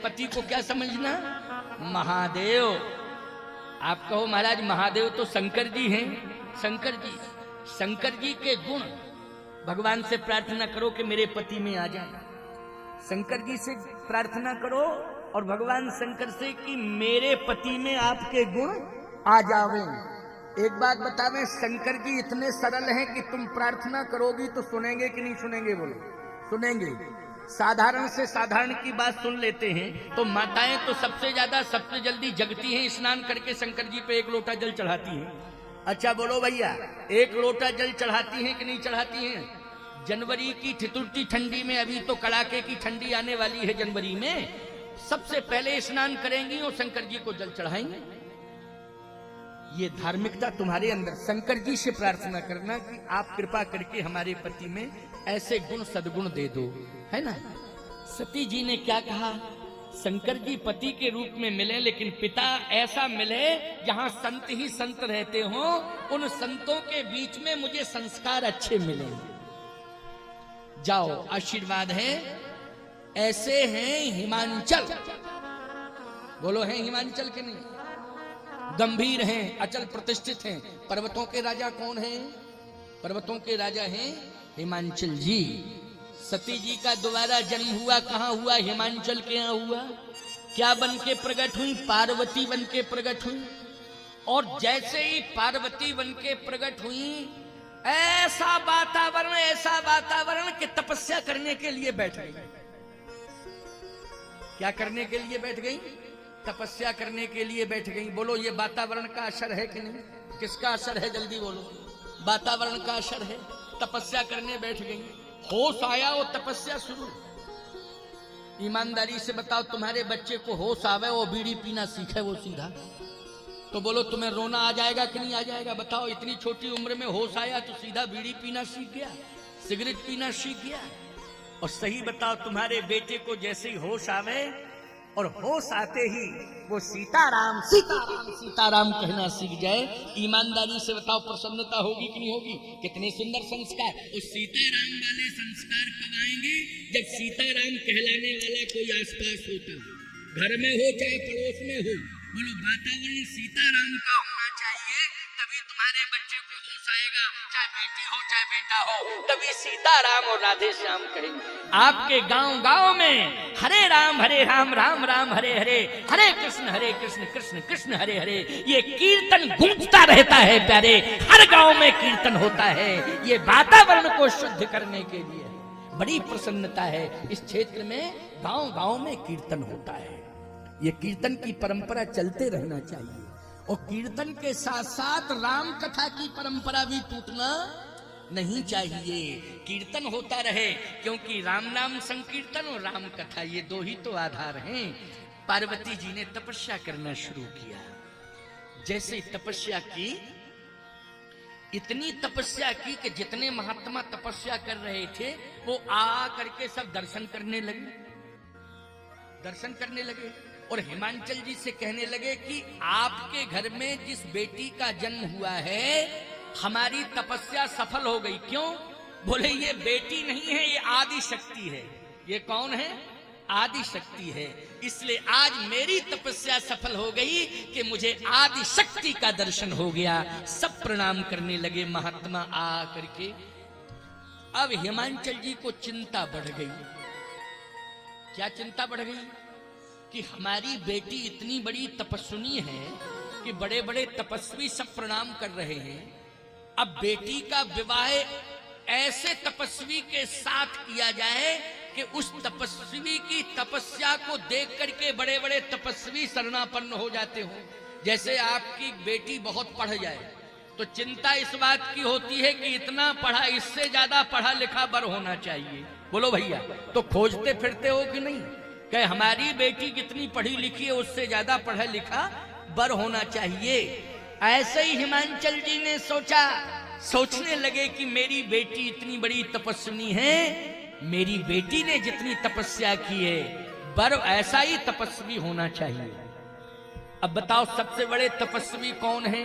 पति को क्या समझना? महादेव। आप कहो महाराज महादेव तो शंकर जी हैं। शंकर जी के गुण भगवान से प्रार्थना करो कि मेरे पति में आ जाए। शंकर जी से प्रार्थना करो और भगवान शंकर से कि मेरे पति में आपके गुण आ जावे। एक बात बतावें, शंकर जी इतने सरल हैं कि तुम प्रार्थना करोगी तो सुनेंगे कि नहीं सुनेंगे? बोलो, सुनेंगे। साधारण से साधारण की बात सुन लेते हैं तो माताएं तो सबसे ज्यादा सबसे जल्दी जगती हैं, स्नान करके शंकर जी पे एक लोटा जल चढ़ाती हैं। अच्छा बोलो भैया, एक लोटा जल चढ़ाती हैं कि नहीं चढ़ाती हैं? जनवरी की ठिठुरती ठंडी में, अभी तो कड़ाके की ठंडी आने वाली है जनवरी में, सबसे पहले स्नान करेंगी और शंकर जी को जल चढ़ाएंगे। ये धार्मिकता तुम्हारे अंदर। शंकर जी से प्रार्थना करना कि आप कृपा करके हमारे पति में ऐसे गुण सद्गुण दे दो, है ना। सती जी ने क्या कहा? शंकर जी पति के रूप में मिले, लेकिन पिता ऐसा मिले जहां संत ही संत रहते हो, उन संतों के बीच में मुझे संस्कार अच्छे मिले। जाओ, आशीर्वाद है। ऐसे हैं हिमांचल। बोलो, हैं हिमांचल के नहीं? गंभीर हैं, अचल प्रतिष्ठित हैं। पर्वतों के राजा कौन हैं? पर्वतों के राजा हैं हिमांचल जी। सती जी का दोबारा जन्म हुआ कहां हुआ? हिमांचल के यहां हुआ। क्या बन के प्रकट हुई? पार्वती बन के प्रकट हुई। और जैसे ही पार्वती बन के प्रकट हुई, ऐसा वातावरण कि तपस्या करने के लिए बैठ गई। क्या करने के लिए बैठ गई? तपस्या करने के लिए बैठ गई। बोलो, ये वातावरण का असर है कि नहीं? किसका असर है? जल्दी बोलो। वातावरण का असर है। तपस्या करने बैठ गई, होश आया और तपस्या शुरू। ईमानदारी से बताओ, तुम्हारे बच्चे को होश आवे वो बीड़ी पीना सीखे वो सीधा, तो बोलो तुम्हें रोना आ जाएगा कि नहीं आ जाएगा? बताओ, इतनी छोटी उम्र में होश आया तो सीधा बीड़ी पीना सीख गया, सिगरेट पीना सीख गया। और सही बताओ, तुम्हारे बेटे को जैसे ही होश आवे और होश आते ही वो सीताराम सीताराम सीताराम कहना सीख जाए, ईमानदारी से बताओ प्रसन्नता होगी कि नहीं होगी? कितने सुंदर संस्कार। उस सीताराम वाले संस्कार कब आएंगे? जब सीताराम कहलाने वाला कोई आसपास होता, घर में हो चाहे पड़ोस में हो। बोलो, वातावरण सीताराम का होना चाहिए, तभी तुम्हारे बच्चे को होश आएगा। चाहे बेटी हो चाहे बेटा हो, तभी सीताराम और राधे श्याम कहेंगे। आपके गांव में हरे राम राम राम हरे हरे, हरे कृष्ण कृष्ण कृष्ण हरे हरे, ये कीर्तन गूंजता रहता है प्यारे। हर गांव में कीर्तन होता है। ये वातावरण को शुद्ध करने के लिए बड़ी प्रसन्नता है। इस क्षेत्र में गांव में कीर्तन होता है। ये कीर्तन की परंपरा चलते रहना चाहिए। और कीर्तन के साथ साथ राम कथा की परंपरा भी टूटना नहीं चाहिए। कीर्तन होता रहे, क्योंकि राम नाम संकीर्तन और राम कथा ये दो ही तो आधार हैं। पार्वती जी ने तपस्या करना शुरू किया। जैसे तपस्या की, इतनी तपस्या की कि जितने महात्मा तपस्या कर रहे थे वो आ करके सब दर्शन करने लगे और हिमांचल जी से कहने लगे कि आपके घर में जिस बेटी का जन्म हुआ है, हमारी तपस्या सफल हो गई। क्यों? बोले, ये बेटी नहीं है, ये आदि शक्ति है। ये कौन है? आदि शक्ति है। इसलिए आज मेरी तपस्या सफल हो गई कि मुझे आदि शक्ति का दर्शन हो गया। सब प्रणाम करने लगे महात्मा आ करके। अब हिमांचल जी को चिंता बढ़ गई। क्या चिंता बढ़ गई? कि हमारी बेटी इतनी बड़ी तपस्विनी है कि बड़े बड़े तपस्वी सब प्रणाम कर रहे हैं। अब बेटी का विवाह ऐसे तपस्वी के साथ किया जाए कि उस तपस्वी की तपस्या को देख करके बड़े बड़े तपस्वी शरणापन्न हो जाते हो। जैसे आपकी बेटी बहुत पढ़ जाए तो चिंता इस बात की होती है कि इतना पढ़ा, इससे ज्यादा पढ़ा लिखा बर होना चाहिए। बोलो भैया, तो खोजते फिरते हो कि नहीं कि हमारी बेटी कितनी पढ़ी लिखी है, उससे ज्यादा पढ़ा लिखा बर होना चाहिए। ऐसे ही हिमांचल जी ने सोचने लगे कि मेरी बेटी इतनी बड़ी तपस्विनी है, मेरी बेटी ने जितनी तपस्या की है, बर ऐसा ही तपस्वी होना चाहिए। अब बताओ, सबसे बड़े तपस्वी कौन है?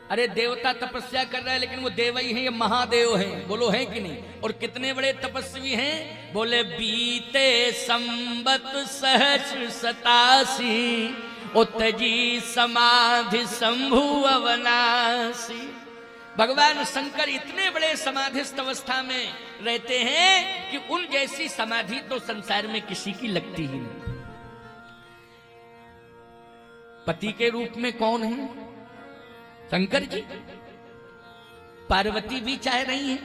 अरे देवता तपस्या कर रहे हैं, लेकिन वो देव ही हैं, ये महादेव हैं, बोलो हैं कि नहीं। और कितने बड़े तपस्वी हैं, बोले बीते संबत सहस्र 87 उतजी समाधि शंभु अवनासी। भगवान शंकर इतने बड़े समाधिस्थ अवस्था में रहते हैं कि उन जैसी समाधि तो संसार में किसी की लगती ही नहीं। पति के रूप में कौन है? शंकर जी। पार्वती भी चाह रही है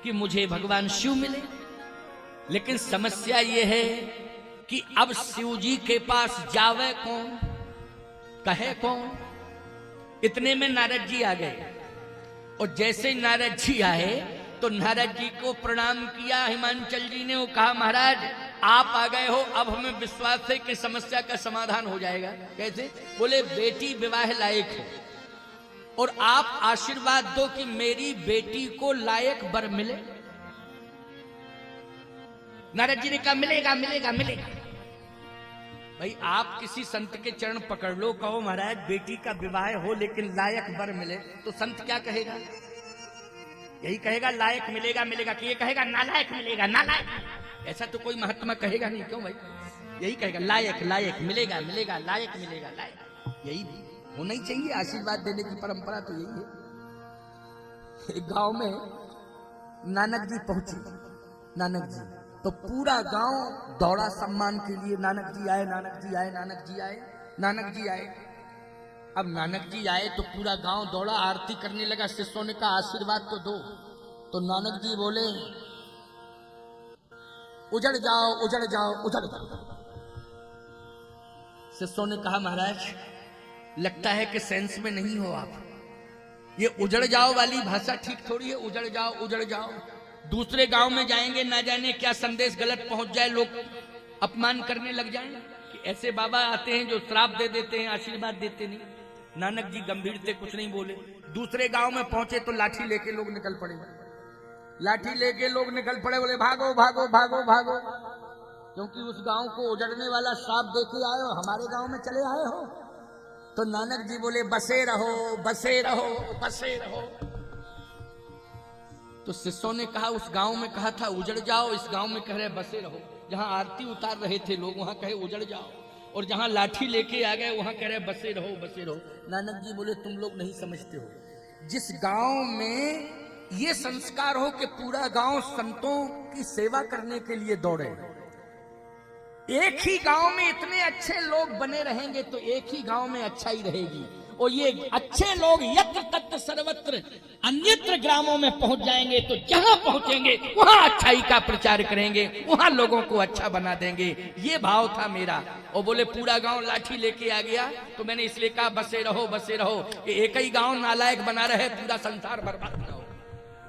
कि मुझे भगवान शिव मिले, लेकिन समस्या यह है कि अब शिव जी के पास जावे कौन, कहे कौन। इतने में नारद जी आ गए, और जैसे नारद जी आए तो नारद जी को प्रणाम किया हिमांचल जी ने। वो कहा महाराज आप आ गए हो, अब हमें विश्वास है कि समस्या का समाधान हो जाएगा। कैसे? बोले बेटी विवाह लायक है, और आप आशीर्वाद दो कि मेरी बेटी को लायक वर मिले। नारद जी ने कहा मिलेगा मिलेगा मिलेगा। भाई आप किसी संत के चरण पकड़ लो, कहो महाराज बेटी का विवाह हो लेकिन लायक वर मिले, तो संत क्या कहेगा? यही कहेगा लायक मिलेगा मिलेगा, कि ये कहेगा नालायक मिलेगा नालायक। ऐसा तो कोई महात्मा कहेगा नहीं, क्यों भाई? यही कहेगा लायक लायक मिलेगा मिलेगा, लायक मिलेगा लायक। यही होना ही चाहिए, आशीर्वाद देने की परंपरा तो यही है। एक गांव में नानक जी पहुंचे, नानक जी तो पूरा गांव दौड़ा सम्मान के लिए। नानक जी आए, नानक जी आए, नानक जी आए, नानक जी आए। अब नानक जी आए तो पूरा गांव दौड़ा, आरती करने लगा। शिष्यों ने कहा आशीर्वाद तो दो, तो नानक जी बोले उजड़ जाओ उजड़ जाओ उजड़ जाओ। शिष्यों ने कहा महाराज लगता है कि सेंस में नहीं हो आप, ये उजड़ जाओ वाली भाषा ठीक थोड़ी है। उजड़ जाओ उजड़ जाओ, दूसरे गांव में जाएंगे ना जाने क्या संदेश गलत पहुंच जाए, लोग अपमान करने लग जाएं कि ऐसे बाबा आते हैं जो श्राप दे देते हैं, आशीर्वाद देते नहीं। नानक जी गंभीर थे, कुछ नहीं बोले। दूसरे गांव में पहुंचे तो लाठी लेके लोग निकल पड़े, लाठी लेके लोग निकल पड़े। बोले भागो भागो भागो भागो, क्योंकि उस गांव को उजड़ने वाला श्राप देके आए हो, हमारे गांव में चले आए हो। तो नानक जी बोले बसे रहो बसे रहो बसे रहो। तो शिष्यों ने कहा उस गांव में कहा था उजड़ जाओ, इस गांव में कह रहे बसे रहो। जहां आरती उतार रहे थे लोग वहां कहे उजड़ जाओ, और जहां लाठी लेके आ गए वहां कह रहे बसे रहो बसे रहो। नानक जी बोले तुम लोग नहीं समझते हो, जिस गांव में ये संस्कार हो कि पूरा गांव संतों की सेवा करने के लिए दौड़े, एक ही गांव में इतने अच्छे लोग बने रहेंगे तो एक ही गांव में अच्छाई रहेगी। और ये अच्छे लोग यत्र तत्र सर्वत्र अन्यत्र ग्रामों में पहुंच जाएंगे तो जहां पहुंचेंगे वहां अच्छाई का प्रचार करेंगे, वहां लोगों को अच्छा बना देंगे। ये भाव था मेरा। और बोले पूरा गांव लाठी लेके आ गया, तो मैंने इसलिए कहा बसे रहो बसे रहो। एक ही गांव नालायक बना रहे, पूरा संसार बर्बाद ना हो।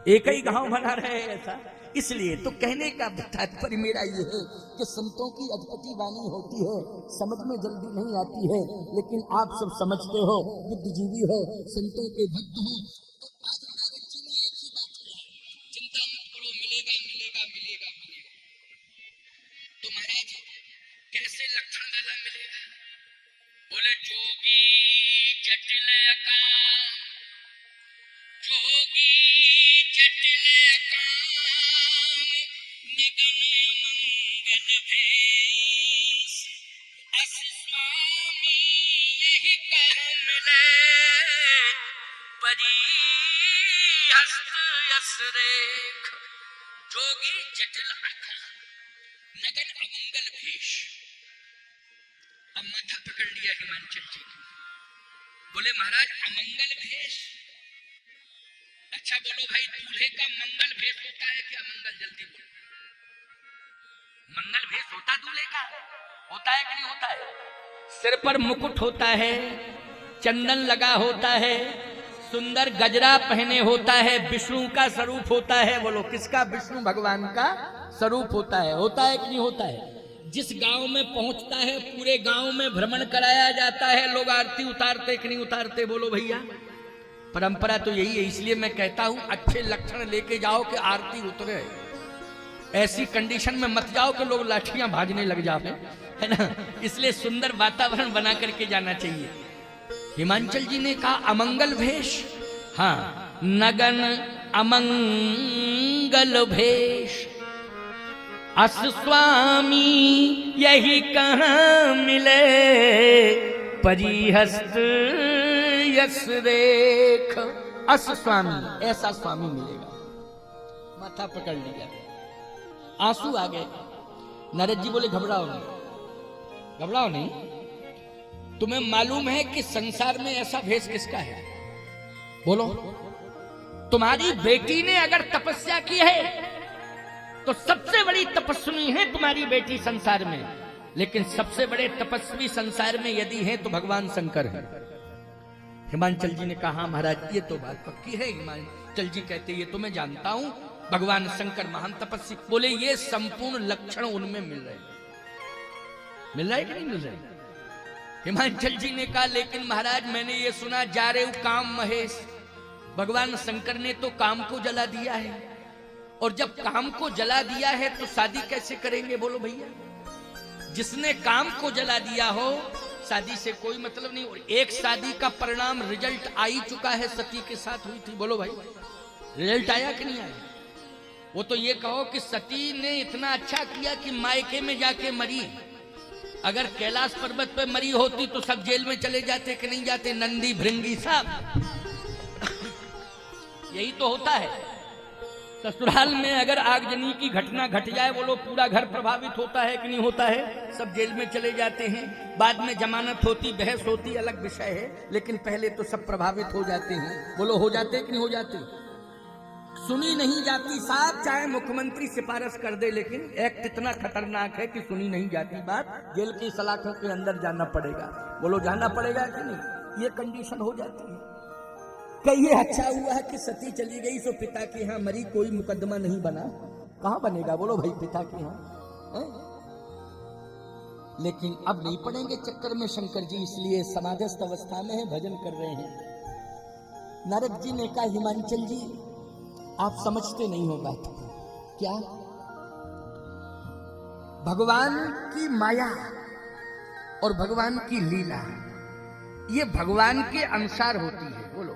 एक ही गांव बना रहे ऐसा, इसलिए तो कहने का तात्पर्य मेरा ये है कि संतों की अधपति वाणी होती है, समझ में जल्दी नहीं आती है, लेकिन आप सब समझते हो, बुद्धिजीवी हो, संतों के भक्त हो। तो आज नारद जी ने एक ही बात कही, चिंता मत करो, मिलेगा मिलेगा मिलेगा मिलेगा। तो महाराज कैसे लक्षण वाला मिलेगा? बोले जोगी जटिल काम, जोगी जटिल काम, निगम मंगल भेष, अस स्वामी यही कह मिले, परी हस्त यस रेख। जोगी जटिल आकार, नगन अमंगल भेष। अब माथा पकड़ लिया हिमांचल जी की। बोले महाराज अमंगल भेष, अच्छा बोलो भाई दूल्हे का मंगल भेष होता है कि अमंगल? जल्दी बोलो। मंगल भेष होता दूल्हे का? होता है कि नहीं होता है? सिर पर मुकुट होता है, चंदन लगा होता है, सुंदर गजरा पहने होता है, विष्णु का स्वरूप होता है। बोलो किसका? विष्णु भगवान का स्वरूप होता है कि नहीं होता है? जिस गांव में पहुंचता है पूरे गांव में भ्रमण कराया जाता है, लोग आरती उतारते कि नहीं उतारते? बोलो भैया, परंपरा तो यही है। इसलिए मैं कहता हूं अच्छे लक्षण लेके जाओ कि आरती उतरे। ऐसी कंडीशन में मत जाओ कि लोग लाठियां भाजने लग जाए, है ना। इसलिए सुंदर वातावरण बना करके जाना चाहिए। हिमांचल जी ने कहा अमंगल भेष, हाँ नगन अमंगल भेष, अस स्वामी यही कहाँ मिले, परिहस्त यस रेख। अस स्वामी, ऐसा स्वामी मिलेगा। माथा पकड़ लिया, आंसू आ गए। नारद जी बोले घबराओ नहीं, घबराओ नहीं, तुम्हें मालूम है कि संसार में ऐसा भेष किसका है? बोलो। तुम्हारी बेटी ने अगर तपस्या की है तो सबसे बड़ी तपस्वी है तुम्हारी बेटी संसार में, लेकिन सबसे बड़े तपस्वी संसार में यदि हैं तो भगवान शंकर है। हिमांचल जी ने कहा महाराज ये तो बात पक्की है। हिमांचल जी कहते ये तो मैं जानता हूं, भगवान शंकर महान तपस्वी। बोले ये संपूर्ण लक्षण उनमें मिल रहे हैं। मिल रहा है कि नहीं मिल रहा है? हिमांचल जी ने कहा लेकिन महाराज मैंने ये सुना जा रहे हो काम महेश, भगवान शंकर ने तो काम को जला दिया है, और जब काम को जला दिया है तो शादी कैसे करेंगे? बोलो भैया, जिसने काम को जला दिया हो शादी से कोई मतलब नहीं। और एक शादी का परिणाम रिजल्ट आ ही चुका है, सती के साथ हुई थी। बोलो भाई, रिजल्ट आया कि नहीं आया? वो तो ये कहो कि सती ने इतना अच्छा किया कि मायके में जाके मरी। अगर कैलाश पर्वत पे मरी होती तो सब जेल में चले जाते कि नहीं जाते? नंदी भृंगी सब यही तो होता है। ससुराल में अगर आगजनी की घटना घट जाए, बोलो पूरा घर प्रभावित होता है कि नहीं होता है? सब जेल में चले जाते हैं, बाद में जमानत होती, बहस होती, अलग विषय है, लेकिन पहले तो सब प्रभावित हो जाते हैं। बोलो हो जाते कि नहीं हो जाते? सुनी नहीं जाती साहब, चाहे मुख्यमंत्री सिफारिश कर दे, लेकिन एक्ट इतना खतरनाक है कि सुनी नहीं जाती बात, जेल की सलाखों के अंदर जाना पड़ेगा। बोलो जाना पड़ेगा कि नहीं? ये कंडीशन हो जाती है। कहिए अच्छा हुआ है कि सती चली गई सो पिता के यहाँ मरी, कोई मुकदमा नहीं बना। कहां बनेगा? बोलो भाई पिता के यहाँ। लेकिन अब नहीं पड़ेंगे चक्कर में शंकर जी, इसलिए समाधिस्थ अवस्था में है, भजन कर रहे हैं। नारद जी ने कहा हिमांचल जी आप समझते नहीं हो बात को। क्या? भगवान की माया और भगवान की लीला ये भगवान के अनुसार होती है। बोलो,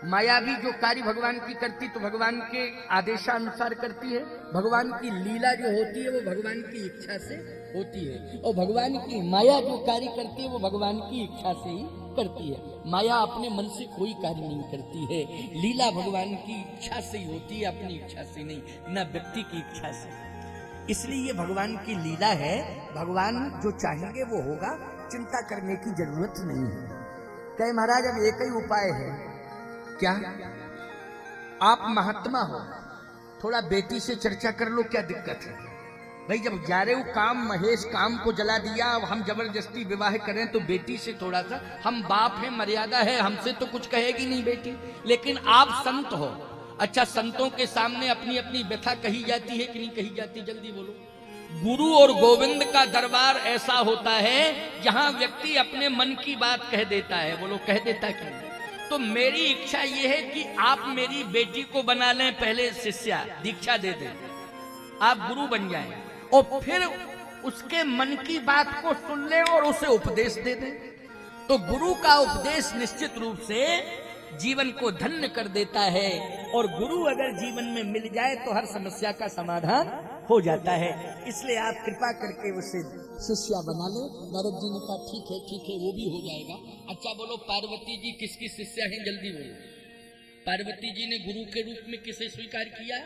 माया भी जो कार्य भगवान की करती तो भगवान के आदेशानुसार करती है, भगवान की लीला जो होती है वो भगवान की इच्छा से होती है, और भगवान की माया जो कार्य करती है वो भगवान की इच्छा से ही करती है। माया अपने मन से कोई कार्य नहीं करती है, लीला भगवान की इच्छा से ही होती है, अपनी इच्छा से नहीं, न व्यक्ति की इच्छा से। इसलिए ये भगवान की लीला है, भगवान जो चाहेंगे वो होगा, चिंता करने की जरूरत नहीं है। कहे महाराज अब एक ही उपाय है। क्या? आप महात्मा हो, थोड़ा बेटी से चर्चा कर लो, क्या दिक्कत है? भाई जब जा रहे हो काम महेश, काम को जला दिया, अब हम जबरदस्ती विवाह करें तो बेटी से थोड़ा सा, हम बाप हैं, मर्यादा है, हमसे तो कुछ कहेगी नहीं बेटी। लेकिन आप संत हो, अच्छा संतों के सामने अपनी अपनी व्यथा कही जाती है कि नहीं कही जाती? जल्दी बोलो। गुरु और गोविंद का दरबार ऐसा होता है जहां व्यक्ति अपने मन की बात कह देता है। बोलो कह देता क्यों? तो मेरी इच्छा यह है कि आप मेरी बेटी को बना लें, पहले शिष्या दीक्षा दे दें, आप गुरु बन जाएं, और फिर उसके मन की बात को सुन लें और उसे उपदेश दे दें। तो गुरु का उपदेश निश्चित रूप से जीवन को धन्य कर देता है, और गुरु अगर जीवन में मिल जाए तो हर समस्या का समाधान हो जाता है। इसलिए आप कृपा करके उसे शिष्या बना ले। नारद जी ने कहा ठीक है वो भी हो जाएगा। अच्छा बोलो पार्वती जी किसकी शिष्या हैं? जल्दी बोलो। पार्वती जी ने गुरु के रूप में किसे स्वीकार किया?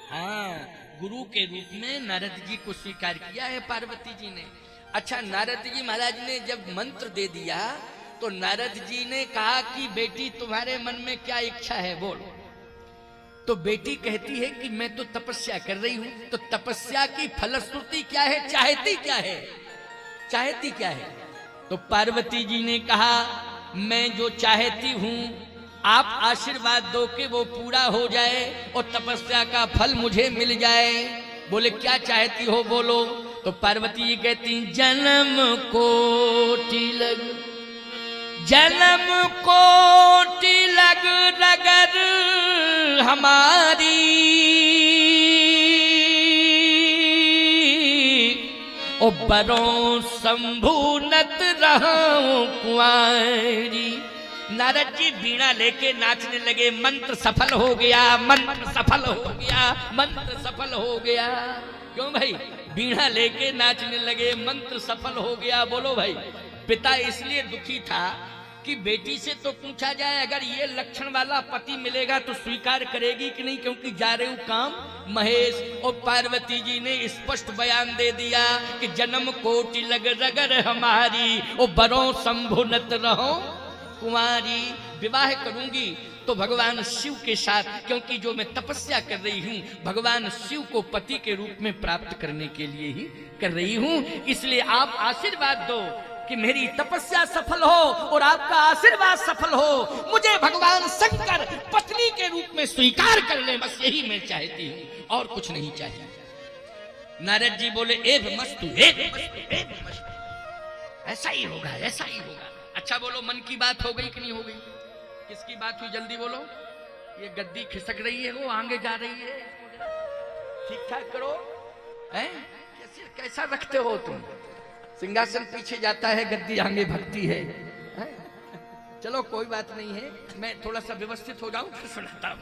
हाँ, गुरु के रूप में नारद जी को स्वीकार किया है पार्वती जी ने। अच्छा नारद जी महाराज ने जब मंत्र दे दिया तो नारद जी ने कहा कि बेटी तुम्हारे मन में क्या इच्छा है बोलो। तो बेटी कहती है कि मैं तो तपस्या कर रही हूं। तो तपस्या की फलश्रुति क्या है? चाहती क्या है? चाहती क्या है? तो पार्वती जी ने कहा मैं जो चाहती हूं आप आशीर्वाद दो कि वो पूरा हो जाए और तपस्या का फल मुझे मिल जाए। बोले क्या चाहती हो बोलो। तो पार्वती जी कहती जन्म कोटि लग, जन्म कोटि लग रगर हमारी, ओ बरों संभूनत रहूं कुंवारी। नारद जी बीड़ा लेके नाचने लगे। मंत्र सफल हो गया, मंत्र सफल हो गया, मंत्र सफल हो गया। क्यों भाई? बीड़ा लेके नाचने लगे, मंत्र सफल हो गया। बोलो भाई। पिता इसलिए दुखी था कि बेटी से तो पूछा जाए अगर ये लक्षण वाला पति मिलेगा तो स्वीकार करेगी कि नहीं, क्योंकि जा रहे हूं काम महेश। और पार्वती जी ने स्पष्ट बयान दे दिया कि जन्म कोटि लग रगर हमारी, ओ बरों संभुनत रहो कुंवारी। विवाह करूंगी तो भगवान शिव के साथ, क्योंकि जो मैं तपस्या कर रही हूं भगवान शिव को पति के रूप में प्राप्त करने के लिए ही कर रही हूं। इसलिए आप आशीर्वाद दो कि मेरी तपस्या सफल हो और आपका आशीर्वाद सफल हो। मुझे भगवान शंकर पत्नी के रूप में स्वीकार कर ले, बस यही मैं चाहती हूं, और कुछ नहीं चाहिए। नारद जी बोले एव मस्तु, एव मस्तु, एव मस्तु। ऐसा ही होगा, ऐसा ही होगा। अच्छा बोलो, मन की बात हो गई कि नहीं हो गई? किसकी बात हुई? जल्दी बोलो। ये गद्दी खिसक रही है, वो आगे जा रही है, ठीक ठाक करो। हैं? कैसा रखते हो तुम? सिंहासन पीछे जाता है, गद्दी आगे भगती है। चलो कोई बात नहीं है, मैं थोड़ा सा व्यवस्थित हो जाऊं फिर सुनाता हूं।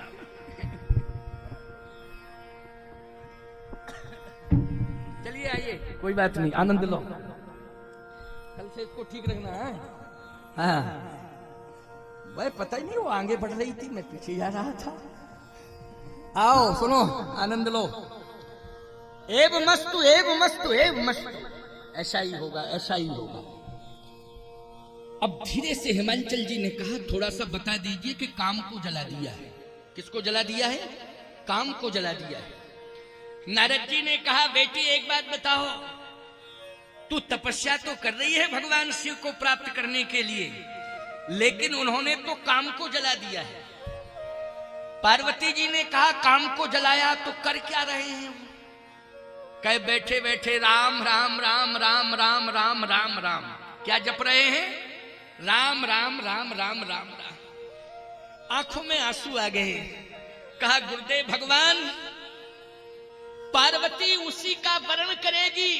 चलिए आइए, कोई बात नहीं, आनंद लो। कल से इसको ठीक रखना है। हाँ भाई, पता ही नहीं वो आगे बढ़ रही थी, मैं पीछे जा रहा था। आओ सुनो, आनंद लो। एव मस्तु, एव मस्तु, एव मस्तु। ऐसा ही होगा, ऐसा ही होगा। अब धीरे से हिमांचल जी ने कहा थोड़ा सा बता दीजिए कि काम को जला दिया है। किसको जला दिया है? काम को जला दिया है। नारद जी ने कहा बेटी एक बात बताओ, तू तपस्या तो कर रही है भगवान शिव को प्राप्त करने के लिए, लेकिन उन्होंने तो काम को जला दिया है। पार्वती जी ने कहा काम को जलाया तो कर क्या रहे हैं? कह बैठे बैठे राम राम राम राम राम राम राम राम। क्या जप रहे हैं? राम राम राम राम राम राम। आंखों में आंसू आ गए। कहा गुरुदेव भगवान, पार्वती उसी का वर्ण करेगी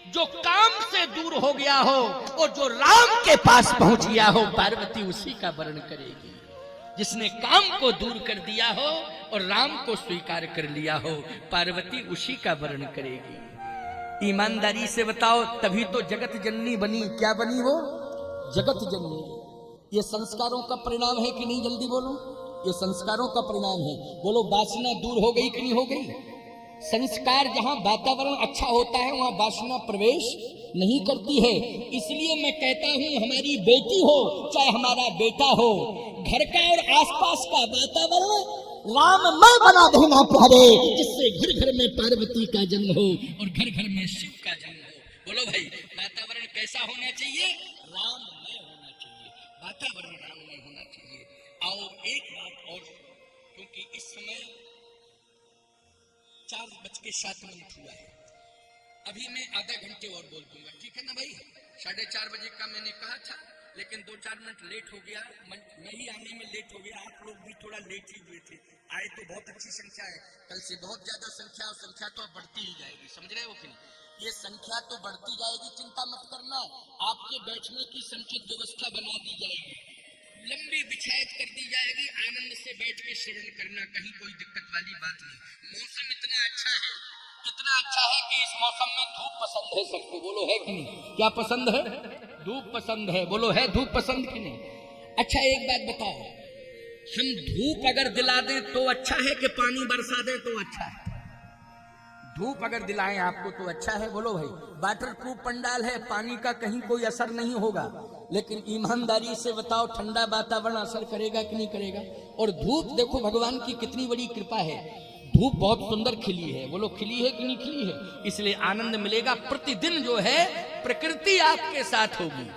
जो काम से दूर हो गया हो, और जो राम के पास पहुंच गया हो पार्वती उसी का वर्ण करेगी। जिसने काम को दूर कर दिया हो और राम को स्वीकार कर लिया हो, पार्वती उसी का वर्ण करेगी। ईमानदारी से बताओ, तभी तो जगत जननी बनी। क्या बनी वो? जगत जननी। ये संस्कारों का परिणाम है कि नहीं? जल्दी बोलो। ये संस्कारों का परिणाम है। बोलो, वासना दूर हो गई कि नहीं हो गई? संस्कार, जहां वातावरण अच्छा होता है वहां वासना प्रवेश नहीं करती है। इसलिए मैं कहता हूं, हमारी बेटी हो चाहे हमारा बेटा हो, घर का और आसपास का वातावरण राममय बना देना प्यारे, जिससे घर घर में पार्वती का जन्म हो और घर घर में शिव का जन्म हो। बोलो भाई, वातावरण कैसा होना चाहिए? राममय होना चाहिए। वातावरण राममय होना चाहिए। आओ एक बात और, क्योंकि इस समय 4:07 हुआ है। अभी मैं आधा घंटे और बोल दूंगा, ठीक है ना भाई? 4:30 बजे का मैंने कहा था, लेकिन 2-4 मिनट लेट हो गया। मैं ही आने में लेट हो गया, आप लोग भी थोड़ा लेट ही हुए थे। आए तो बहुत अच्छी संख्या है, कल से बहुत ज्यादा संख्या, और संख्या तो बढ़ती ही जाएगी। समझ रहे हो कि नहीं? ये संख्या तो बढ़ती जाएगी, चिंता मत करना। आपके बैठने की समुचित व्यवस्था बना दी जाएगी, लंबी बिछायत कर दी जाएगी। आनंद से बैठ के श्रवण करना, कहीं कोई दिक्कत वाली बात नहीं। मौसम इतना अच्छा है, कितना अच्छा है कि इस मौसम में धूप पसंद है सबको। बोलो है कि नहीं? क्या पसंद है? धूप पसंद है। बोलो, है धूप पसंद कि नहीं? अच्छा एक बात बताओ, हम धूप अगर दिला दें तो अच्छा है कि पानी बरसा दें तो अच्छा है? धूप अगर दिलाएं आपको तो अच्छा है। बोलो भाई, वाटर प्रूफ पंडाल है, पानी का कहीं कोई असर नहीं होगा। लेकिन ईमानदारी से बताओ, ठंडा वातावरण असर करेगा कि नहीं करेगा? और धूप देखो, भगवान की कितनी बड़ी कृपा है, धूप बहुत सुंदर खिली है। बोलो, खिली है कि नहीं खिली है? इसलिए आनंद मिलेगा। प्रतिदिन जो है प्रकृति आपके साथ होगी,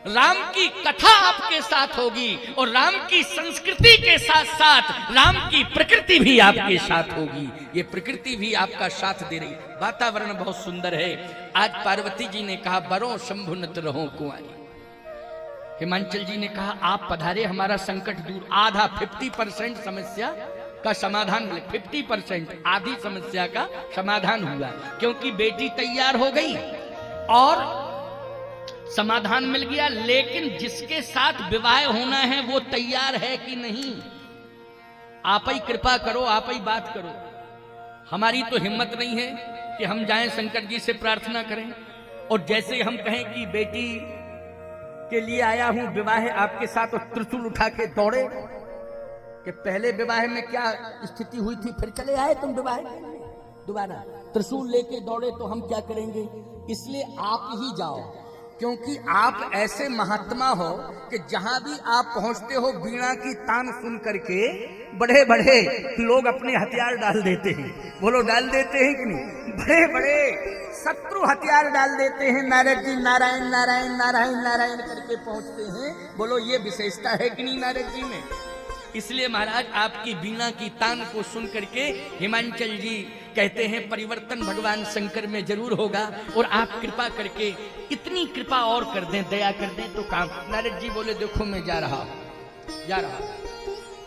राम की कथा आपके साथ होगी, और राम की संस्कृति के साथ साथ राम की प्रकृति भी आपके साथ होगी। ये प्रकृति भी आपका साथ दे रही। वातावरण बहुत सुंदर है। आज पार्वती जी ने कहा बरों शंभुनत रहो कुंवारी। हिमांचल जी ने कहा आप पधारे, हमारा संकट दूर। आधा 50% समस्या का समाधान, 50% आधी समस्या का समाधान हुआ, क्योंकि बेटी तैयार हो गई। और समाधान मिल गया। लेकिन जिसके साथ विवाह होना है वो तैयार है कि नहीं? आप ही कृपा करो, आप ही बात करो। हमारी तो हिम्मत नहीं है कि हम जाएं शंकर जी से प्रार्थना करें, और जैसे हम कहें कि बेटी के लिए आया हूं विवाह आपके साथ, और त्रिशूल उठा के दौड़े कि पहले विवाह में क्या स्थिति हुई थी, फिर चले आए तुम विवाह के लिए दोबारा त्रिशूल लेके दौड़े, तो हम क्या करेंगे? इसलिए आप ही जाओ, क्योंकि आप ऐसे महात्मा हो कि जहां भी आप पहुंचते हो वीणा की तान सुन करके बड़े बड़े लोग अपने हथियार डाल देते हैं। बोलो डाल देते हैं कि नहीं? बड़े बड़े शत्रु हथियार डाल देते हैं। नारद जी नारायण नारायण नारायण नारायण करके पहुंचते हैं। बोलो ये विशेषता है कि नहीं नारद जी में? इसलिए महाराज आपकी वीणा की तान को सुन करके हिमांचल जी कहते हैं परिवर्तन भगवान शंकर में जरूर होगा, और आप कृपा करके इतनी कृपा और कर दें, दया कर दें तो काम। नारद जी बोले देखो मैं जा रहा हूं।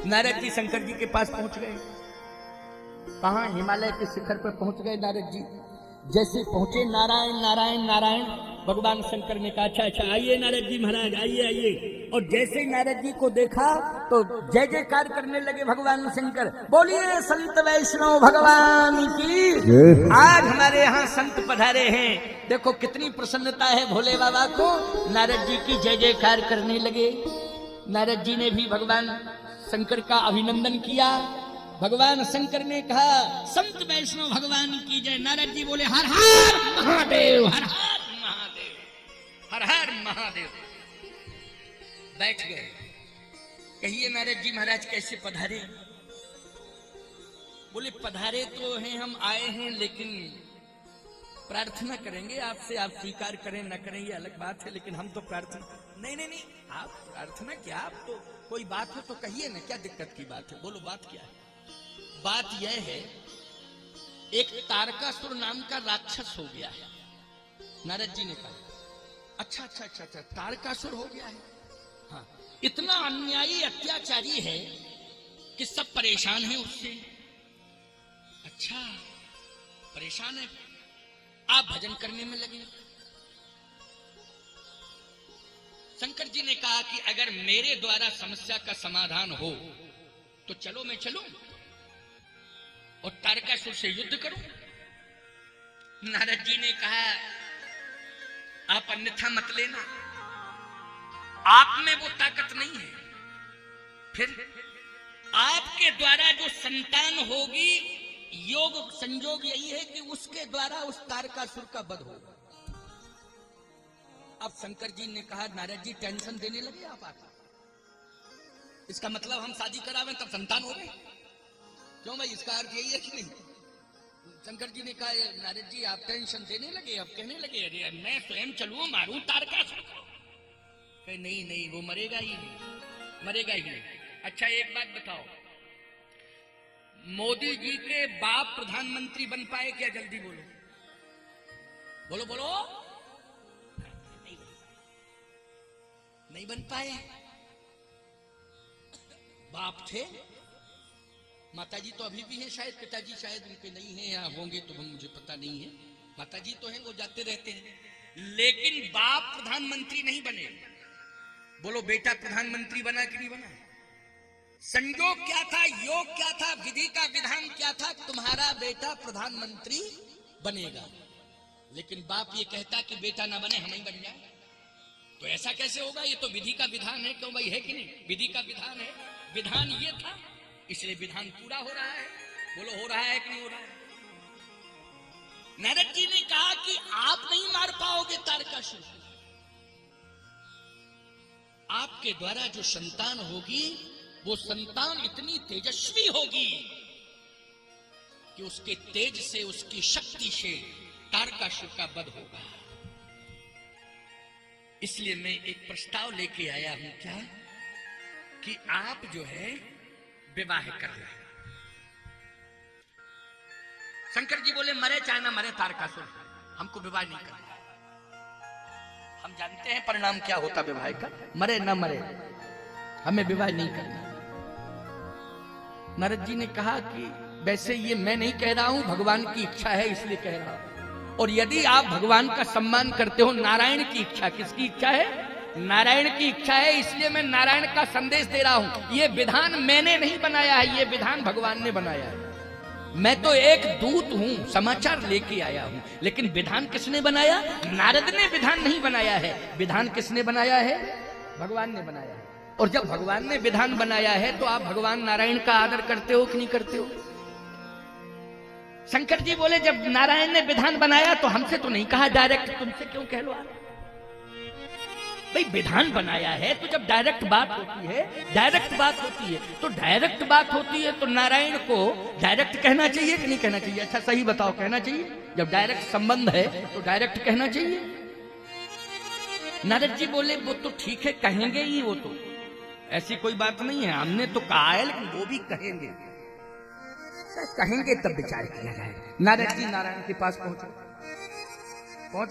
नारद जी शंकर जी के पास पहुंच गए। कहां? हिमालय के शिखर पर पहुंच गए नारद जी। जैसे पहुंचे नारायण नारायण नारायण, भगवान शंकर ने कहा अच्छा अच्छा आइए नारद जी महाराज आइए आइए। और जैसे ही नारद जी को देखा तो जय जयकार करने लगे भगवान शंकर। बोलिए संत वैष्णव भगवान की। आज हमारे यहाँ संत पधारे हैं। देखो कितनी प्रसन्नता है भोले बाबा को। नारद जी की जय जयकार करने लगे। नारद जी ने भी भगवान शंकर का अभिनंदन किया। भगवान शंकर ने कहा संत वैष्णव भगवान की जय। नारद जी बोले हर हर महादेव, हर हर महादेव, हर हर महादेव। बैठ गए। कहिए नारद जी महाराज कैसे पधारे? बोले पधारे तो हैं, हम आए हैं, लेकिन प्रार्थना करेंगे आपसे। आप स्वीकार करें न करें ये अलग बात है, लेकिन हम तो प्रार्थना। नहीं नहीं नहीं, आप प्रार्थना क्या, आप तो कोई बात हो तो कहिए ना, क्या दिक्कत की बात है? बोलो बात क्या है? बात यह है एक तारकासुर नाम का राक्षस हो गया है। नारद जी ने कहा अच्छा अच्छा अच्छा अच्छा तारकासुर हो गया है। हाँ, इतना अन्यायी अत्याचारी है कि सब परेशान हैं उससे। अच्छा परेशान है, आप भजन करने में लगे। शंकर जी ने कहा कि अगर मेरे द्वारा समस्या का समाधान हो तो चलो मैं चलूं और तारकासुर से युद्ध करूं। नारद जी ने कहा आप अन्यथा मत लेना, आप में वो ताकत नहीं है। फिर आपके द्वारा जो संतान होगी, योग संयोग यही है कि उसके द्वारा उस तारकासुर का वध होगा। अब शंकर जी ने कहा नारद जी टेंशन देने लगे आप इसका मतलब हम शादी करावें तब संतान हो गए? क्यों भाई, इसका अर्थ यही है कि नहीं? शंकर जी ने कहा नारद जी आप टेंशन देने लगे, अब कहने लगे अरे मैं स्वयं चलूं मारूं तारकासुर को। नहीं नहीं वो मरेगा ही नहीं, मरेगा ही नहीं। अच्छा एक बात बताओ, मोदी जी के बाप प्रधानमंत्री बन पाए क्या? जल्दी बोलो बोलो बोलो। नहीं बन पाए। बाप थे, माताजी तो अभी भी हैं शायद, पिताजी शायद उनके नहीं हैं या होंगे तो मुझे पता नहीं है। माताजी तो हैं, वो जाते रहते हैं, लेकिन बाप प्रधानमंत्री नहीं बने। बोलो बेटा प्रधानमंत्री बना कि नहीं बना? संयोग क्या था, योग क्या था, विधि का विधान क्या था? तुम्हारा बेटा प्रधानमंत्री बनेगा। लेकिन बाप ये कहता कि बेटा ना बने हम ही बन जाए, तो ऐसा कैसे होगा? ये तो विधि का विधान है। क्यों भाई, है कि नहीं? विधि का विधान है, विधान ये था, इसलिए विधान पूरा हो रहा है। बोलो हो रहा है कि नहीं हो रहा है? नारद जी ने कहा कि आप नहीं मार पाओगे तारकासुर, आपके द्वारा जो संतान होगी वो संतान इतनी तेजस्वी होगी कि उसके तेज से, उसकी शक्ति से तारकासुर का वध होगा। इसलिए मैं एक प्रस्ताव लेके आया हूं, क्या कि आप जो है विवाह कर लें। शंकर जी बोले मरे चाहे ना मरे तारकासुर, हमको विवाह नहीं करना। हम जानते हैं परिणाम क्या होता विवाह का, मरे ना मरे हमें विवाह नहीं करना। नारद जी ने कहा कि वैसे ये मैं नहीं कह रहा हूं, भगवान की इच्छा है इसलिए कह रहा हूं। और यदि आप भगवान का सम्मान करते हो, नारायण की इच्छा, किसकी इच्छा है? नारायण की इच्छा है, इसलिए मैं नारायण का संदेश दे रहा हूं। ये विधान मैंने नहीं बनाया है, ये विधान भगवान ने बनाया है। मैं तो एक दूत हूं, समाचार लेके आया हूं, लेकिन विधान किसने बनाया? नारद ने विधान नहीं बनाया है। विधान किसने बनाया है? भगवान ने बनाया है। और जब भगवान ने विधान बनाया है तो आप भगवान नारायण का आदर करते हो कि नहीं करते हो? शंकर जी बोले जब नारायण ने विधान बनाया तो हमसे तो नहीं कहा डायरेक्ट, तुमसे क्यों कह लो? भाई विधान बनाया है तो जब डायरेक्ट बात होती है, डायरेक्ट बात होती है तो डायरेक्ट बात होती है तो नारायण को डायरेक्ट कहना चाहिए कि नहीं कहना चाहिए? अच्छा सही बताओ, कहना चाहिए? जब डायरेक्ट संबंध है तो डायरेक्ट कहना चाहिए। नारद जी बोले वो तो ठीक है, कहेंगे ही, वो तो ऐसी कोई बात नहीं है, हमने तो कहा है, लेकिन वो भी कहेंगे। कहेंगे तब विचार किया जाएगा। नारद जी नारायण के पास पहुंच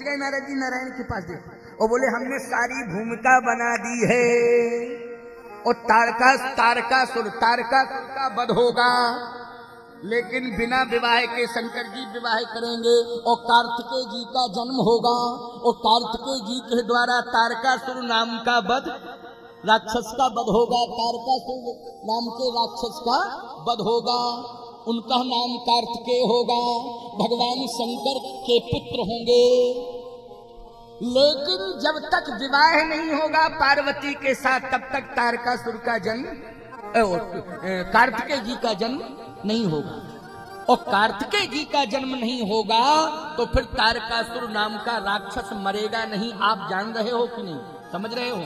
गए। नारद जी नारायण के पास देखो और बोले हमने सारी भूमिका बना दी है और तारकासुर का वध होगा, लेकिन बिना विवाह के शंकर जी विवाह करेंगे और कार्तिकेय जी का जन्म होगा और कार्तिकेय जी के द्वारा तारकासुर नाम का वध, राक्षस का वध होगा। तारकासुर नाम के राक्षस का वध होगा, उनका नाम कार्तिकेय होगा, भगवान शंकर के पुत्र होंगे। लेकिन जब तक विवाह नहीं होगा पार्वती के साथ तब तक तारकासुर का जन्म, कार्तिकेय जी का जन्म नहीं होगा। और कार्तिकेय जी का जन्म नहीं होगा तो फिर तारकासुर नाम का राक्षस मरेगा नहीं। आप जान रहे हो कि नहीं? समझ रहे हो?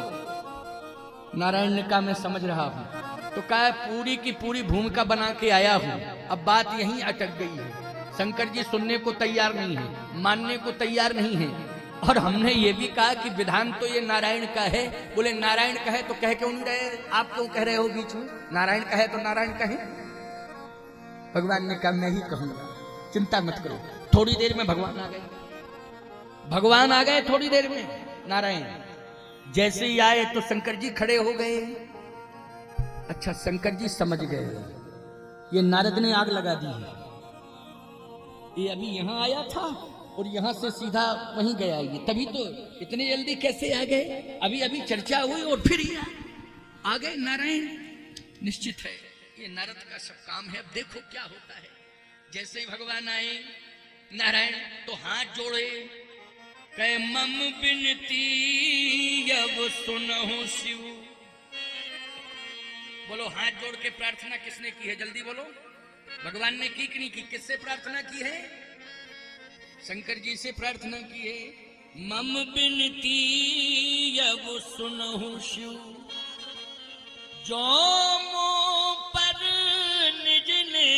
नारायण ने कहा मैं समझ रहा हूं। तो कहा पूरी की पूरी भूमिका बना के आया हूं, अब बात यहीं अटक गई है। शंकर जी सुनने को तैयार नहीं है, मानने को तैयार नहीं है। और हमने ये भी कहा कि विधान तो ये नारायण का है। बोले नारायण कहे तो कह क्यों नहीं रहे? आप क्यों कह रहे हो बीच में? नारायण कहे तो नारायण कहे। भगवान ने कहा मैं ही कहूंगा, चिंता मत करो। थोड़ी देर में भगवान आ गए। भगवान आ गए थोड़ी देर में। नारायण जैसे ही आए तो शंकर जी खड़े हो गए। अच्छा शंकर जी समझ गए ये नारद ने आग लगा दी है, ये अभी यहां आया था और यहां से सीधा वहीं गया। ये तभी तो इतनी जल्दी कैसे आ गए? अभी अभी चर्चा हुई और फिर ये आ गए नारायण। निश्चित है ये नारद का सब काम है। अब देखो क्या होता है। जैसे ही भगवान आए नारायण तो हाथ जोड़े, कहे मम बिनती अब सुनहु शिव। बोलो हाथ जोड़ के प्रार्थना किसने की है? जल्दी बोलो। भगवान ने की कि नहीं की? किससे प्रार्थना की है? शंकर जी से प्रार्थना की है। मम बिनती अब सुनहु शिव, जो मो पर निज ने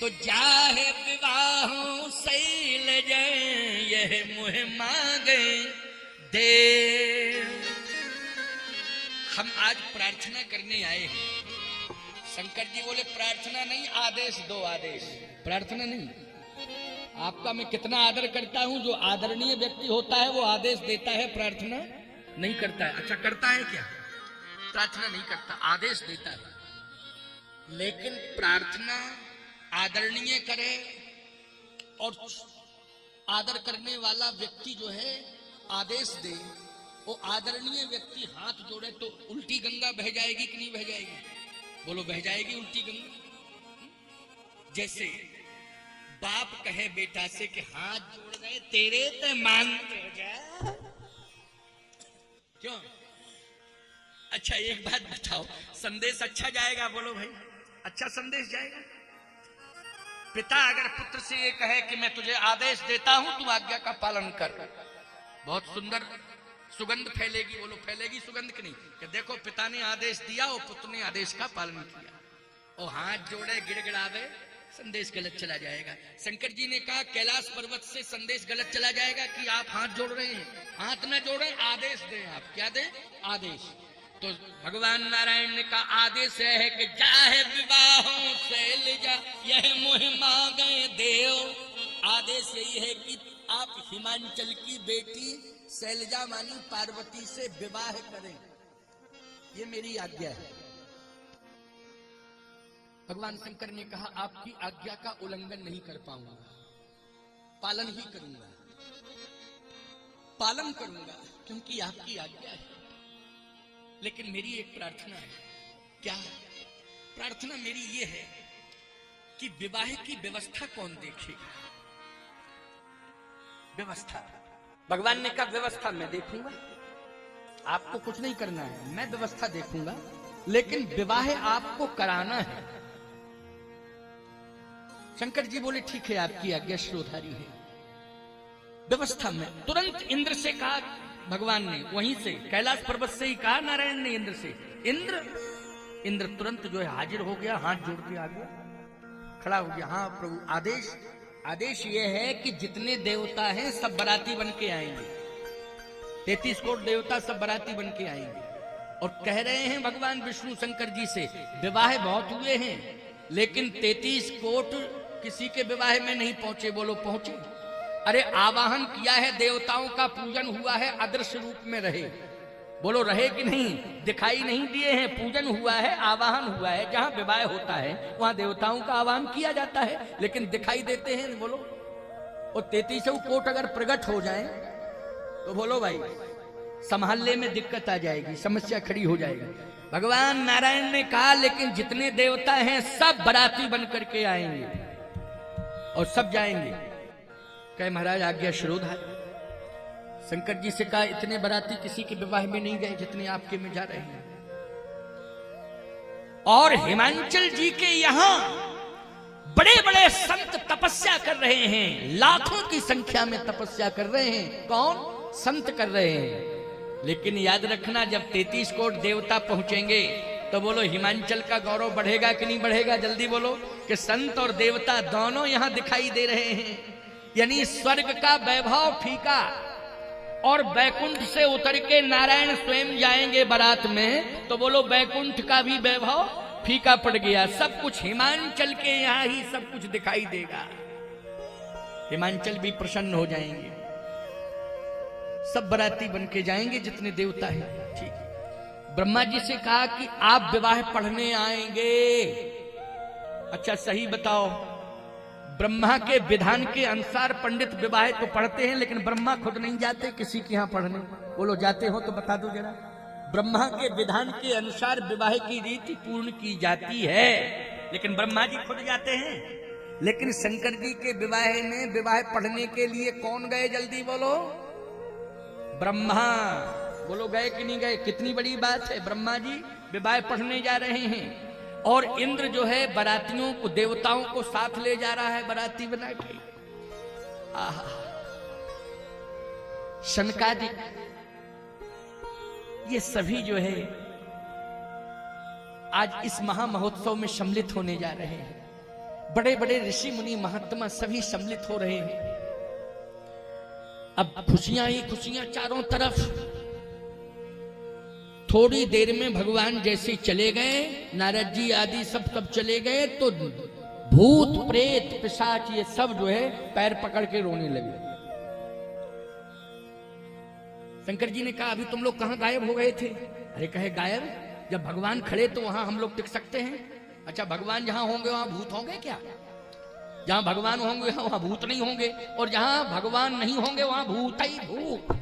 तो जाहे विवाह शैल जय, यह मुह मांगे दे। हम आज प्रार्थना करने आए हैं। शंकर जी बोले प्रार्थना नहीं, आदेश दो। आदेश, प्रार्थना नहीं। आपका मैं कितना आदर करता हूं। जो आदरणीय व्यक्ति होता है वो आदेश देता है, प्रार्थना नहीं करता है। अच्छा करता है क्या? प्रार्थना नहीं करता, आदेश देता है। लेकिन प्रार्थना आदरणीय करे और आदर करने वाला व्यक्ति जो है आदेश दे, वो आदरणीय व्यक्ति हाथ जोड़े तो उल्टी गंगा बह जाएगी कि नहीं बह जाएगी? बोलो बह जाएगी उल्टी गंगा। जैसे बाप कहे बेटा से कि हाथ जोड़ रहे तेरे तो मानते हो जा। क्यों? अच्छा एक बात बताओ, संदेश अच्छा जाएगा? बोलो भाई अच्छा संदेश जाएगा। पिता अगर पुत्र से ये कहे कि मैं तुझे आदेश देता हूं, तू आज्ञा का पालन कर, बहुत सुंदर सुगंध फैलेगी। बोलो फैलेगी सुगंध कि नहीं? कि देखो पिता ने आदेश दिया और पुत्र ने आदेश का पालन किया। और हाथ जोड़े गिड़गिड़ावे, संदेश गलत चला जाएगा। शंकर जी ने कहा कैलाश पर्वत से संदेश गलत चला जाएगा कि आप हाथ जोड़ रहे हैं। हाथ न जोड़े, आदेश दें। आप क्या दें? आदेश। तो भगवान नारायण ने कहा आदेश है कि जाहे विवाहों शैल जा, यह मुह मांगे देव। आदेश यही है कि आप हिमांचल की बेटी शैलजा मानी पार्वती से विवाह करें, ये मेरी आज्ञा है। भगवान शंकर ने कहा आपकी आज्ञा का उल्लंघन नहीं कर पाऊंगा, पालन ही करूंगा, पालन करूंगा क्योंकि आपकी आज्ञा है। लेकिन मेरी एक प्रार्थना है। क्या प्रार्थना मेरी ये है कि विवाह की व्यवस्था कौन देखेगा? व्यवस्था भगवान ने कहा व्यवस्था मैं देखूंगा, आपको कुछ नहीं करना है, मैं व्यवस्था देखूंगा, लेकिन विवाह आपको कराना है। शंकर जी बोले ठीक है, आपकी आज्ञा शिरोधारी है, व्यवस्था में। तुरंत इंद्र से कहा भगवान ने, वहीं से कैलाश पर्वत से ही कहा नारायण ने इंद्र से। इंद्र तुरंत जो है हाजिर हो गया, हाथ जोड़ के आ गया, खड़ा हो गया। हाँ प्रभु, आदेश ये है कि जितने देवता हैं सब बराती बन के आएंगे, 33 कोट देवता सब बराती बन के आएंगे। और कह रहे हैं भगवान विष्णु शंकर जी से, विवाह बहुत हुए हैं लेकिन 33 कोट किसी के विवाह में नहीं पहुंचे। बोलो पहुंचे? अरे आवाहन किया है, देवताओं का पूजन हुआ है, अदृश्य रूप में रहे। बोलो रहे कि नहीं? दिखाई नहीं दिए हैं, पूजन हुआ है, आवाहन हुआ है। जहां विवाह होता है वहां देवताओं का आवाहन किया जाता है, लेकिन दिखाई देते हैं। बोलो, और 33 कोट अगर प्रकट हो जाए तो बोलो भाई संभालने में दिक्कत आ जाएगी, समस्या खड़ी हो जाएगी। भगवान नारायण ने कहा लेकिन जितने देवता हैं सब बराती बन करके आएंगे और सब जाएंगे। कहे महाराज आज्ञा शिरोधारी। शंकर जी से कहा इतने बराती किसी के विवाह में नहीं गए जितने आपके में जा रहे हैं। और हिमांचल जी के यहां बड़े बड़े संत तपस्या कर रहे हैं, लाखों की संख्या में तपस्या कर रहे हैं। कौन? संत कर रहे हैं। लेकिन याद रखना, जब 33 कोट देवता पहुंचेंगे तो बोलो हिमांचल का गौरव बढ़ेगा कि नहीं बढ़ेगा? जल्दी बोलो। कि संत और देवता दोनों यहां दिखाई दे रहे हैं। यानी स्वर्ग का वैभव फीका, और बैकुंठ से उतर के नारायण स्वयं जाएंगे बारात में, तो बोलो बैकुंठ का भी वैभव फीका पड़ गया। सब कुछ हिमांचल के यहां ही सब कुछ दिखाई देगा। हिमांचल भी प्रसन्न हो जाएंगे, सब बराती बन के जाएंगे जितने देवता हैं। ठीक है। ब्रह्मा जी से कहा कि आप विवाह पढ़ने आएंगे। अच्छा सही बताओ, ब्रह्मा के विधान के अनुसार पंडित विवाह तो पढ़ते हैं, लेकिन ब्रह्मा खुद नहीं जाते किसी के यहां पढ़ने? बोलो जाते हो तो बता दो जरा। ब्रह्मा के विधान के अनुसार विवाह की रीति पूर्ण की जाती है, लेकिन ब्रह्मा जी खुद जाते हैं। लेकिन शंकर जी के विवाह में विवाह पढ़ने के लिए कौन गए? जल्दी बोलो। ब्रह्मा। बोलो गए कि नहीं गए? कितनी बड़ी बात है, ब्रह्मा जी विवाह पढ़ने जा रहे हैं और इंद्र जो है बरातियों को, देवताओं को साथ ले जा रहा है बराती बना के। आहा, शनकादिक ये सभी जो है आज इस महोत्सव में सम्मिलित होने जा रहे हैं। बड़े बड़े ऋषि मुनि महात्मा सभी सम्मिलित हो रहे हैं। अब खुशियां ही खुशियां चारों तरफ। थोड़ी देर में भगवान जैसे चले गए, नारद जी आदि सब चले गए, तो भूत प्रेत पिशाच ये सब जो है पैर पकड़ के रोने लगे। शंकर जी ने कहा अभी तुम लोग कहां गायब हो गए थे? अरे कहे गायब? जब भगवान खड़े तो वहां हम लोग टिक सकते हैं? अच्छा भगवान जहां होंगे वहां भूत होंगे क्या? जहां भगवान होंगे वहां भूत नहीं होंगे, और जहां भगवान नहीं होंगे वहां भूत ही भूत।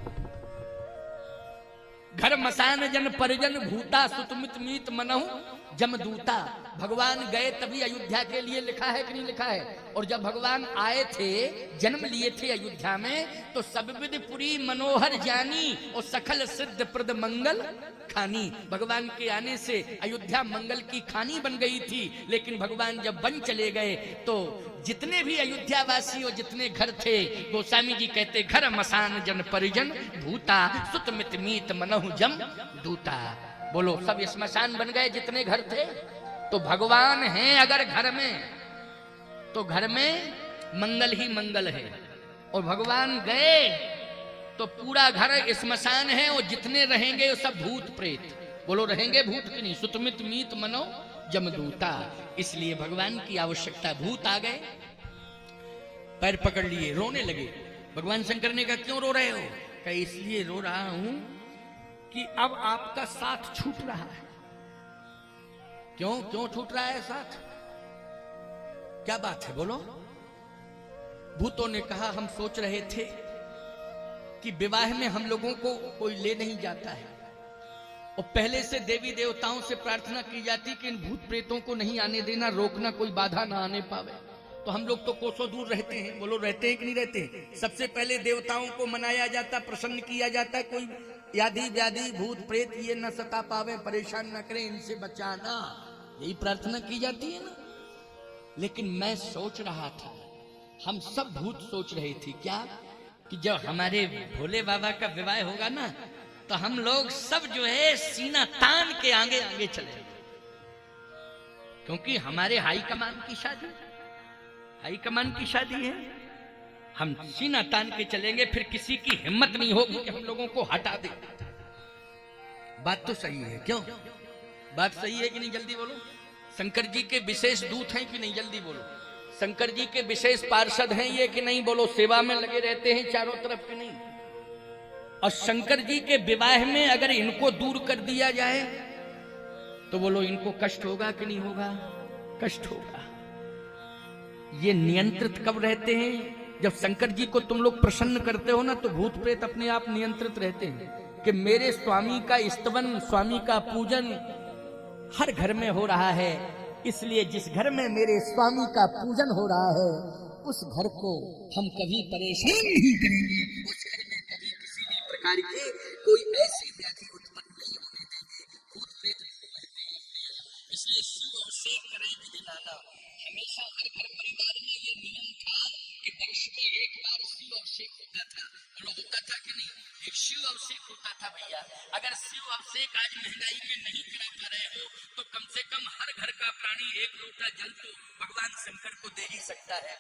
घर मसान जन परिजन भूता सुतमित मीत मनहु जमदूता। भगवान गए तभी अयोध्या के लिए लिखा है कि नहीं लिखा है? और जब भगवान आए थे, जन्म लिए थे अयोध्या में, तो सब विधि पुरी मनोहर जानी और सकल सिद्ध प्रद मंगल खानी। भगवान के आने से अयोध्या मंगल की खानी बन गई थी। लेकिन भगवान जब बन चले गए तो जितने भी अयोध्या वासी और जितने घर थे, गोस्वामी जी कहते घर मसान जन परिजन भूता सुतमित मीत मनहु जम दूता। बोलो सब स्मशान बन गए जितने घर थे। तो भगवान हैं अगर घर में, तो घर में मंगल ही मंगल है, और भगवान गए तो पूरा घर स्मशान है, और जितने रहेंगे वो सब भूत प्रेत। बोलो रहेंगे भूत की नहीं? सुतमित मीत मनो जमदूता। इसलिए भगवान की आवश्यकता। भूत आ गए, पैर पकड़ लिए, रोने लगे। भगवान शंकर ने कहा क्यों रो रहे हो? कहा इसलिए रो रहा हूं कि अब आपका साथ छूट रहा है। क्यों छूट रहा है साथ? क्या बात है, बोलो। भूतों ने कहा हम सोच रहे थे कि विवाह में हम लोगों को कोई ले नहीं जाता है, और पहले से देवी देवताओं से प्रार्थना की जाती कि इन भूत प्रेतों को नहीं आने देना, रोकना, कोई बाधा ना आने पावे। तो हम लोग तो कोसों दूर रहते हैं, बोलो रहते हैं कि नहीं रहते हैं। सबसे पहले देवताओं को मनाया जाता, प्रसन्न किया जाता, कोई यादि व्याधि भूत प्रेत ये न सता पावे, परेशान न करें, इनसे बचाना, यही प्रार्थना की जाती है ना। लेकिन मैं सोच रहा था, हम सब भूत सोच रहे थे क्या, कि जब हमारे भोले बाबा का विवाह होगा ना, तो हम लोग सब जो है सीना तान के आगे आगे चले, क्योंकि हमारे हाई कमान की शादी है। हम सीना तान के चलेंगे, फिर किसी की हिम्मत नहीं होगी कि हम लोगों को हटा दे। बात तो सही है, क्यों? बात सही है कि नहीं? जल्दी बोलो। शंकर जी के विशेष दूत हैं कि नहीं? जल्दी बोलो। शंकर जी के विशेष पार्षद हैं ये कि नहीं? बोलो। सेवा में लगे रहते हैं चारों तरफ कि नहीं? और शंकर जी के विवाह में अगर इनको दूर कर दिया जाए तो बोलो इनको कष्ट होगा कि नहीं होगा? कष्ट होगा। ये नियंत्रित कब रहते हैं? जब शंकर जी को तुम लोग प्रसन्न करते हो ना, तो भूत प्रेत अपने आप नियंत्रित रहते हैं कि मेरे स्वामी का स्तवन, स्वामी का पूजन हर घर में हो रहा है, इसलिए जिस घर में मेरे स्वामी का पूजन हो रहा है उस घर को हम कभी परेशान नहीं करेंगे, उस घर में कभी किसी भी प्रकार की कोई ऐसी व्याधि उत्पन्न नहीं होने देंगे। भूत प्रेत इसलिए शिव अभिषेक करें विधि नाना। हमेशा हर घर परिवार में ये नियम था कि वर्ष में एक बार शिव अभिषेक होता था। होता था कि नहीं? एक शिव अभिषेक होता था भैया। अगर शिव अभिषेक आज महंगाई में नहीं करा पा रहे हो तो कम से कम हर घर का प्राणी एक लोटा जल तो भगवान शंकर को दे ही सकता है।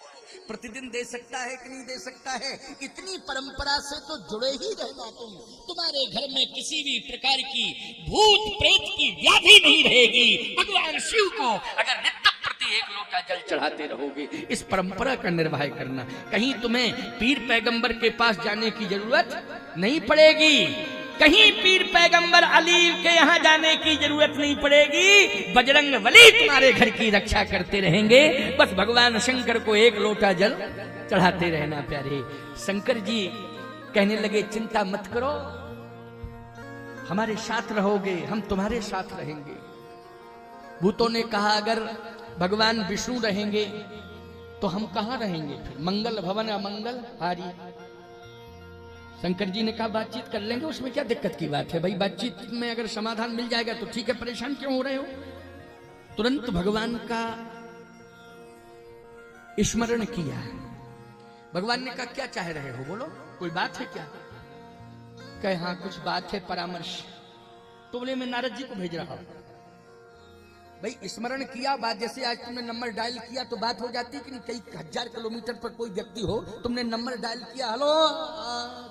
प्रतिदिन दे सकता है कि नहीं दे सकता है? इतनी परंपरा से तो जुड़े ही रहना तुम। तुम्हारे घर में किसी भी प्रकार की भूत प्रेत की व्याधि नहीं रहेगी। भगवान शिव को अगर नित्य प्रति एक लोटा जल चढ़ाते रहोगे, इस परंपरा का निर्वाह करना, कहीं तुम्हें पीर पैगंबर के पास जाने की जरूरत नहीं पड़ेगी। कहीं पीर पैगंबर अली के यहाँ जाने की जरूरत नहीं पड़ेगी। बजरंग बली तुम्हारे घर की रक्षा करते रहेंगे। बस भगवान शंकर को एक लोटा जल चढ़ाते रहना प्यारे। शंकर जी कहने लगे चिंता मत करो, हमारे साथ रहोगे, हम तुम्हारे साथ रहेंगे। भूतों ने कहा अगर भगवान विष्णु रहेंगे तो हम कहाँ रहेंगे फिर? मंगल भवन अमंगल हारी। शंकर जी ने कहा बातचीत कर लेंगे, उसमें क्या दिक्कत की बात है भाई, बातचीत में अगर समाधान मिल जाएगा तो ठीक है, परेशान क्यों हो रहे हो? तुरंत भगवान का स्मरण किया। भगवान ने कहा क्या चाह रहे हो, बोलो, कोई बात है क्या? कहे हाँ कुछ बात है, परामर्श। तो बोले मैं नारद जी को भेज रहा हूं। भाई स्मरण किया, बात जैसे आज तुमने नंबर डायल किया तो बात हो जाती कि नहीं? कई हजार किलोमीटर पर कोई व्यक्ति हो, तुमने नंबर डायल किया, हेलो,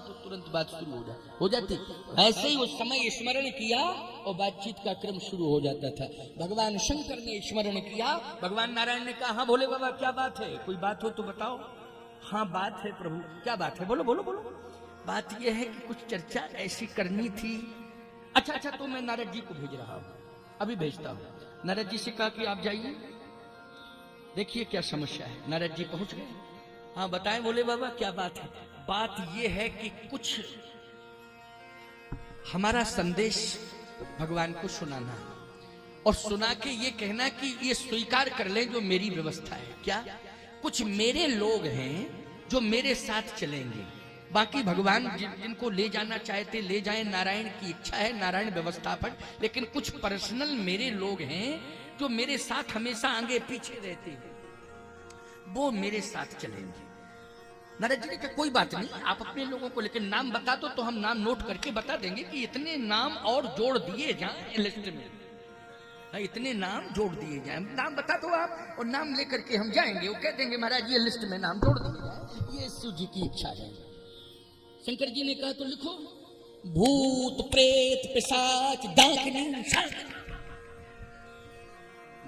तो तुरंत बात शुरू हो जाती। ऐसे ही उस समय स्मरण किया और बातचीत का क्रम शुरू हो जाता था। भगवान शंकर ने स्मरण किया, भगवान नारायण ने कहा हाँ भोले बाबा क्या बात है, कोई बात हो तो बताओ। हाँ बात है प्रभु। क्या बात है? बोलो बोलो बोलो। बात यह है कि कुछ चर्चा ऐसी करनी थी। अच्छा तो मैं नारद जी को भेज रहा हूं, अभी भेजता हूं। नारद जी से कहा कि आप जाइए, देखिए क्या समस्या है। नारद जी पहुंच गए। हाँ बताएं भोले बाबा क्या बात है? बात यह है कि कुछ हमारा संदेश भगवान को सुनाना और सुना के ये कहना कि ये स्वीकार कर लें जो मेरी व्यवस्था है। क्या? कुछ मेरे लोग हैं जो मेरे साथ चलेंगे, बाकी भगवान जिनको ले जाना चाहते ले जाएं, नारायण की इच्छा है, नारायण व्यवस्थापक। लेकिन कुछ पर्सनल मेरे लोग हैं जो मेरे साथ हमेशा आगे पीछे रहते हैं, वो मेरे साथ चलेंगे। नारद जी ने कहा कोई बात नहीं, आप अपने लोगों को लेकिन नाम बता दो तो हम नाम नोट करके बता देंगे कि इतने नाम और जोड़ दिए जाएं लिस्ट में, इतने नाम जोड़ दिए जाएं। नाम बता दो आप और नाम लेकर के हम जाएंगे। वो कह देंगे महाराज ये लिस्ट में नाम जोड़ दिए जाए, ये शिव जी की इच्छा है। शंकर जी ने कहा तो लिखो, भूत प्रेत पिशाच डाकनी शाकनी।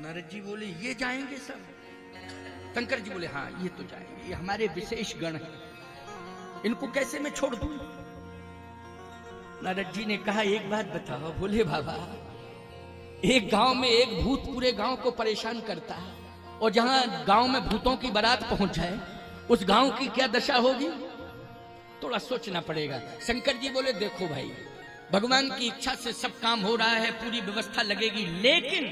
नारद जी बोले ये जाएंगे सब? शंकर जी बोले हाँ ये तो जाएंगे, ये हमारे विशेष गण हैं, इनको कैसे मैं छोड़ दूं? नारद जी ने कहा एक बात बताओ भोले बाबा, एक गांव में एक भूत पूरे गांव को परेशान करता है, और जहां गांव में भूतों की बारात पहुंच जाए, उस गांव की क्या दशा होगी? थोड़ा सोचना पड़ेगा। शंकर जी बोले देखो भाई, भगवान की इच्छा से सब काम हो रहा है, पूरी व्यवस्था लगेगी, लेकिन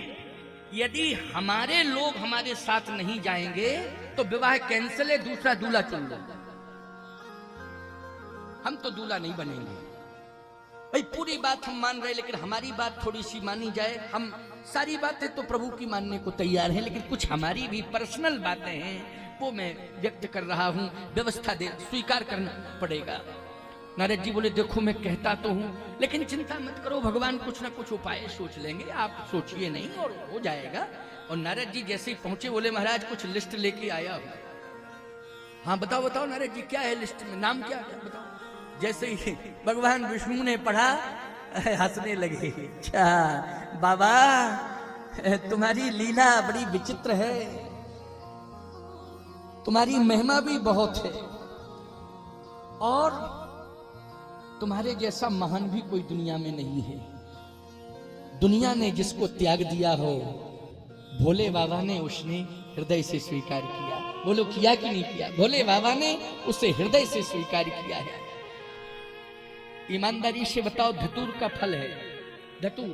यदि हमारे लोग हमारे साथ नहीं जाएंगे तो विवाह कैंसिल है, दूसरा दूल्हा चुन लो। हम तो दूल्हा नहीं बनेंगे भाई। पूरी बात हम मान रहे, लेकिन हमारी बात थोड़ी सी मानी जाए। हम सारी बातें तो प्रभु की मानने को तैयार हैं, लेकिन कुछ हमारी भी पर्सनल बातें हैं, वो मैं व्यक्त कर रहा हूं। व्यवस्था दे स्वीकार करना पड़ेगा। नारद जी बोले देखो मैं कहता तो हूं, लेकिन चिंता मत करो, भगवान कुछ ना कुछ उपाय सोच लेंगे, आप सोचिए नहीं और हो जाएगा। और नारद जी जैसे ही पहुंचे बोले महाराज कुछ लिस्ट लेके आया हूं। हाँ बताओ बताओ नारद जी क्या है लिस्ट में, नाम क्या क्या बताओ। जैसे ही भगवान विष्णु ने पढ़ा हंसने लगे। अच्छा बाबा तुम्हारी लीला बड़ी विचित्र है, तुम्हारी महिमा भी बहुत है, और तुम्हारे जैसा महान भी कोई दुनिया में नहीं है। दुनिया ने जिसको त्याग दिया हो, भोले बाबा ने उसने हृदय से स्वीकार किया। बोलो किया कि नहीं किया? भोले बाबा ने उसे हृदय से स्वीकार किया है। ईमानदारी से बताओ, धतूर का फल है। धतूर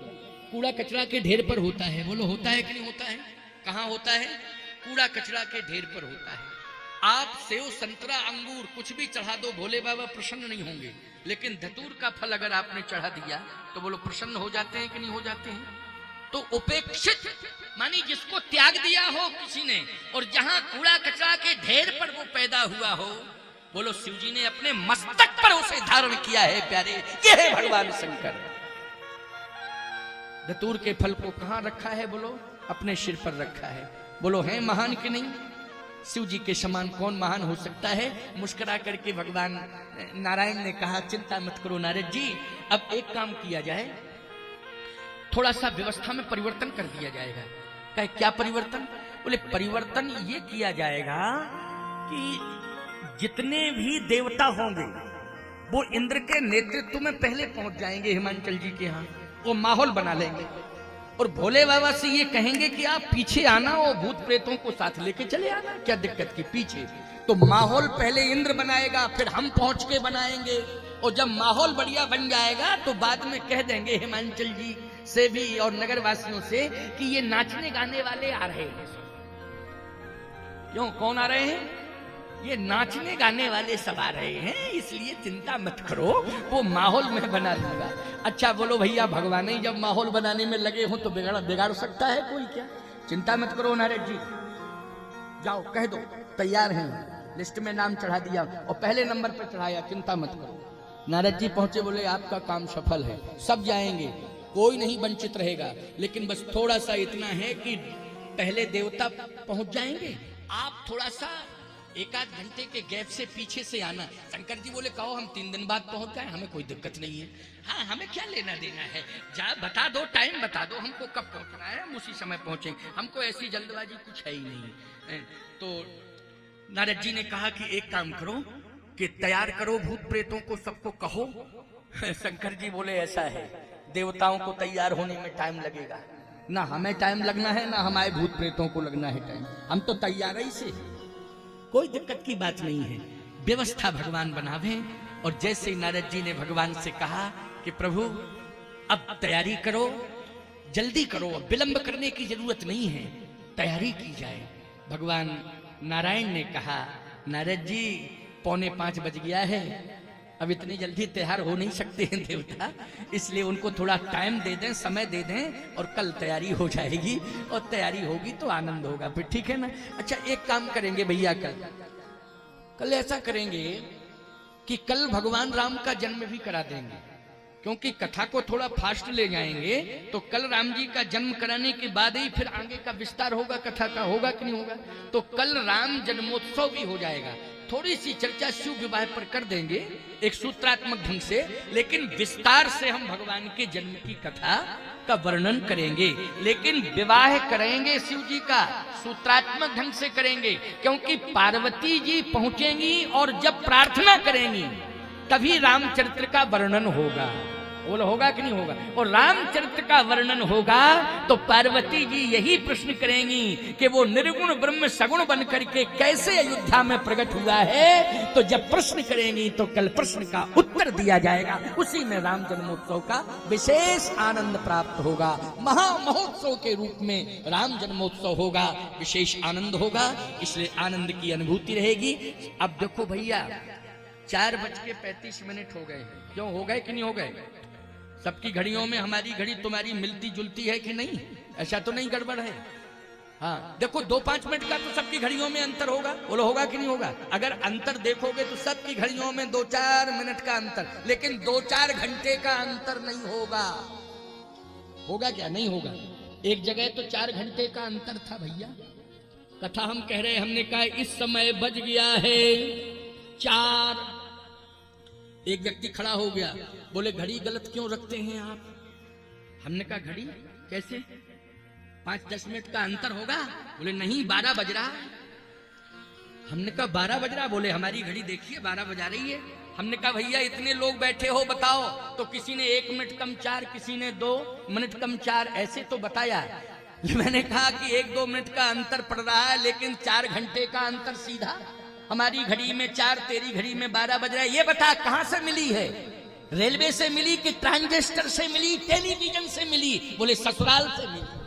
कूड़ा कचरा के ढेर पर होता है। बोलो होता है कि नहीं होता है? कहाँ होता है? कूड़ा कचरा के ढेर पर होता है। आप सेव संतरा अंगूर कुछ भी चढ़ा दो, भोले बाबा प्रसन्न नहीं होंगे, लेकिन धतूर का फल अगर आपने चढ़ा दिया तो बोलो प्रसन्न हो जाते हैं कि नहीं हो जाते हैं? तो उपेक्षित मानी जिसको त्याग दिया हो किसी ने, और जहां कूड़ा कचरा के ढेर पर वो पैदा हुआ हो, बोलो शिव जी ने अपने मस्तक पर उसे धारण किया है। प्यारे, ये है भगवान शंकर। धतूर के फल को कहां रखा है? बोलो अपने सिर पर रखा है। बोलो है महान कि नहीं? शिव जी के समान कौन महान हो सकता है? मुस्कुरा करके भगवान नारायण ने कहा चिंता मत करो नारद जी, अब एक काम किया जाए, थोड़ा सा व्यवस्था में परिवर्तन कर दिया जाएगा। कहे क्या परिवर्तन? बोले परिवर्तन ये किया जाएगा कि जितने भी देवता होंगे वो इंद्र के नेतृत्व में पहले पहुंच जाएंगे हिमांचल जी के यहाँ, वो माहौल बना लेंगे, और भोले बाबा से ये कहेंगे कि आप पीछे आना और भूत प्रेतों को साथ लेके चले आना, क्या दिक्कत की पीछे। तो माहौल पहले इंद्र बनाएगा, फिर हम पहुंच के बनाएंगे, और जब माहौल बढ़िया बन जाएगा तो बाद में कह देंगे हिमांचल जी से भी और नगर वासियों से कि ये नाचने गाने वाले आ रहे हैं। क्यों? कौन आ रहे हैं? ये नाचने गाने वाले सब आ रहे हैं, इसलिए चिंता मत करो, वो माहौल में बना दूंगा। अच्छा बोलो भैया, भगवान ही जब माहौल बनाने में लगे हो तो बिगाड़ सकता है कोई क्या? चिंता मत करो नारद जी, जाओ कह दो तैयार हैं, लिस्ट में नाम चढ़ा दिया और पहले नंबर पर चढ़ाया, चिंता मत करो। नारद जी पहुंचे, बोले आपका काम सफल है, सब जाएंगे, कोई नहीं वंचित रहेगा, लेकिन बस थोड़ा सा इतना है कि पहले देवता पहुंच जाएंगे, आप थोड़ा सा एक आध घंटे के गैप से पीछे से आना। शंकर जी बोले कहो हम 3 दिन बाद पहुंच जाए, हमें कोई दिक्कत नहीं है। हाँ हमें क्या लेना देना है, जा बता दो, टाइम बता दो हमको कब पहुंचना है, हम उसी समय पहुंचेंगे, हमको ऐसी जल्दबाजी कुछ है ही नहीं। तो नारद जी ने कहा कि एक काम करो कि तैयार करो भूत प्रेतों को, सबको कहो। शंकर जी बोले ऐसा है, देवताओं को तैयार होने में टाइम लगेगा, ना हमें टाइम लगना है ना हमारे भूत प्रेतों को लगना है टाइम, हम तो तैयार ही से, कोई दिक्कत की बात नहीं है, व्यवस्था भगवान बनावे। और जैसे ही नारद जी ने भगवान से कहा कि प्रभु अब तैयारी करो, जल्दी करो, विलंब करने की जरूरत नहीं है, तैयारी की जाए। भगवान नारायण ने कहा नारद जी 4:45 बज गया है, अब इतनी जल्दी तैयार हो नहीं सकते हैं देवता, इसलिए उनको थोड़ा टाइम दे दें, समय दे दें, और कल तैयारी हो जाएगी, और तैयारी होगी तो आनंद होगा फिर, ठीक है ना? अच्छा एक काम करेंगे भैया, कल ऐसा करेंगे कि कल भगवान राम का जन्म भी करा देंगे, क्योंकि कथा को थोड़ा फास्ट ले जाएंगे तो कल राम जी का जन्म कराने के बाद ही फिर आगे का विस्तार होगा, कथा का होगा कि नहीं होगा। तो कल राम जन्मोत्सव भी हो जाएगा, थोड़ी सी चर्चा शिव विवाह पर कर देंगे एक सूत्रात्मक ढंग से, लेकिन विस्तार से हम भगवान के जन्म की कथा का वर्णन करेंगे, लेकिन विवाह करेंगे शिव जी का सूत्रात्मक ढंग से करेंगे, क्योंकि पार्वती जी पहुंचेंगी और जब प्रार्थना करेंगी तभी रामचरित्र का वर्णन होगा। बोलो होगा कि नहीं होगा? और रामचरित्र का वर्णन होगा तो पार्वती जी यही प्रश्न करेंगी कि वो निर्गुण ब्रह्म सगुण बन करके कैसे अयोध्या में प्रकट हुआ है। तो जब प्रश्न करेंगी तो कल प्रश्न का उत्तर दिया जाएगा, उसी में राम जन्मोत्सव का विशेष आनंद प्राप्त होगा। महा महोत्सव के रूप में राम जन्मोत्सव होगा, विशेष आनंद होगा, इसलिए आनंद की अनुभूति रहेगी। अब देखो भैया 4:35 हो गए हैं, क्यों हो गए कि नहीं हो गए? सबकी घड़ियों में हमारी घड़ी तुम्हारी मिलती जुलती है कि नहीं? ऐसा तो नहीं गड़बड़ है? हाँ देखो 2-5 मिनट का तो सबकी घड़ियों में अंतर होगा, बोलो होगा कि नहीं होगा? अगर अंतर देखोगे तो सबकी घड़ियों में 2-4 मिनट का अंतर, लेकिन 2-4 घंटे का अंतर नहीं होगा। होगा क्या? नहीं होगा। एक जगह तो 4 घंटे का अंतर था भैया। कथा हम कह रहे, हमने कहा इस समय बज गया है 4। एक व्यक्ति खड़ा हो गया, बोले घड़ी गलत क्यों रखते हैं आप? हमने कहा घड़ी कैसे? 5-10 मिनट का अंतर होगा? बोले नहीं 12 बज रहा है। हमने कहा 12 बज रहा? बोले हमारी घड़ी देखिए 12 बजा रही है। हमने कहा भैया इतने लोग बैठे हो बताओ, तो किसी ने 1 मिनट कम 4, किसी ने 2 मिनट कम 4, ऐसे तो बताया। मैंने कहा कि 1-2 मिनट का अंतर पड़ रहा है, लेकिन 4 घंटे का अंतर सीधा। हमारी घड़ी में 4, तेरी घड़ी में 12 बज रहा है। ये बता कहां से मिली है? रेलवे से मिली कि ट्रांजिस्टर से मिली, टेलीविजन से मिली? बोले ससुराल से मिली।